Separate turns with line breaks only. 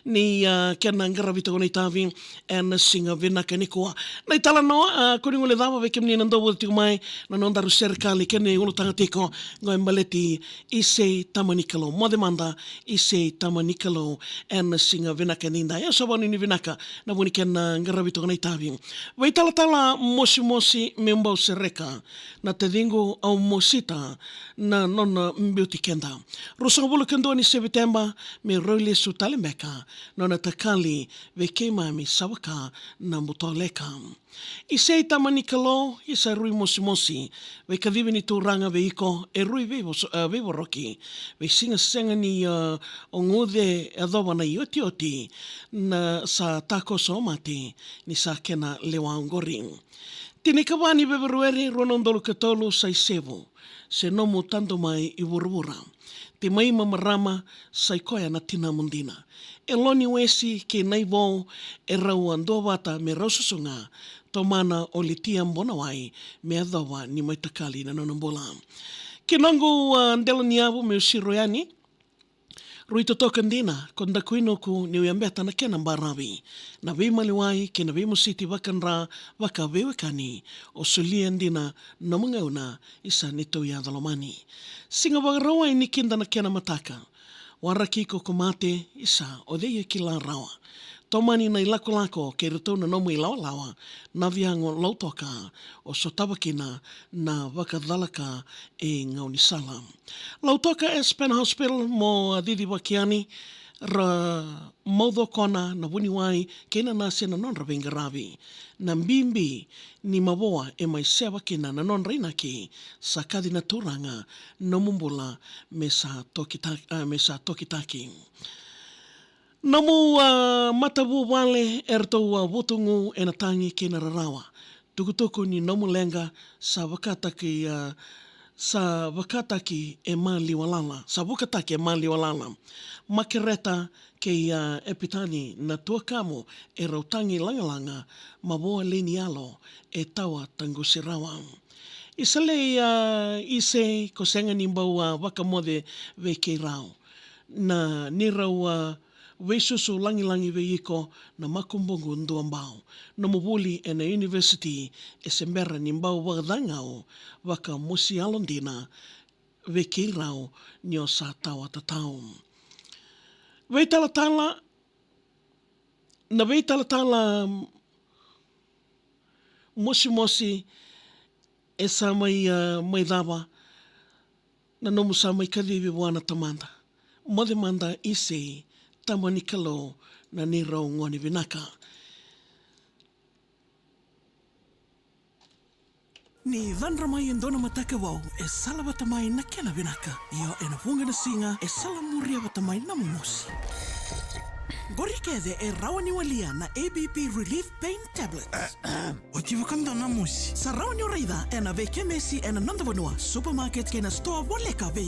ni kena ngaravita ko na itavi and singa vinaka ni koa. Na itala noa kuni ngule dava ve kemni nando wo ti mai na nondaru Serekali kene Ulutaga tiko ngoi maleti Isei Tamanikalou. Mo demanda Isei Tamanikalou and singa vinaka ninda. Ya sabani ni vinaka na buni kena ngaravita ko na itavi. Ve tala mosi memba Sereka na tedingo au mosita na nona mbiuti kenda. Rusanga bulu kendo ni September me roile su talemeka nona takali ve keimami sawaka na mutoleka. Isei Tamanikalou isa rui mosi ve kavive ni turanga ve iko e rui vevo roki ve singa ni ongude adoba na ioti na sa tako so mati ni sa kena lewa ngori. Tine kawani beberuere ronondolo katolu sa isevo se nomu tanto mai i wurwura. Te mai mamarama sai koia na tina mundina. E loni wesi ke naivo e rau andovata me raususunga to mana o litia mbonawai me adowa ni maitakali na nonambola. Ke nangu ndelo niavu me usiroyani rui totokandina konda kuinoku ni uyambeta na kena mbarawi. Na vei maliwai ke na vei musiti wakanra waka vewekani o suliandina na mungauna isa nito ya dalomani. Singa wagarawai ni kinda na kena mataka. Waraki ko kumate isa o deia kila rawa. Tomani na ilako ke rutou na nomu ilawa na viango lautoka o sotawakina na wakadalaka e ngaunisala. Lautoka e Spen Hospital mo didi wakiani ra maudho kona na wuniwai kena nase na non ravengaravi. Na mbimbi ni maboa e mai sewa kina na non reinaki sa kadina turanga no mumbula me sa tokitaki. Namu matawu wale ertou wutungu e na tangi ke na rarawa. Tukutuku ni namu lenga sa wakataki e mali walala. Sa wakataki e mali walala. Makireta ke epitani na tuakamo e rautangi langalanga maboa lenialo e tawa tangusirawa. Isale Isei ko senga nimbau wakamode ve ke rau. Na nirau weisusu langi ve iko na makumbongu nduambao. Na mubuli e na university e sembera nimbau wakadangao waka musi alondina ve ke rau nio sa tawa tatau. Veitalatala mosi e sa mai dawa na nomu sa mai kavivi wana tamanda. Modemanda Isei Tamanikalou na nirau ngoni vinaka. Ni vanramai endona mataka wau e salawatamai na kena vinaka. Ia e na funga na singa e salamuria watamai na mumosi. Gorikede e rawani walia na ABP Relief Pain Tablets.
Otivakanda na musi.
Sa rawani o reida e na veke mesi e na nandawanua supermarket ke na store waleka ve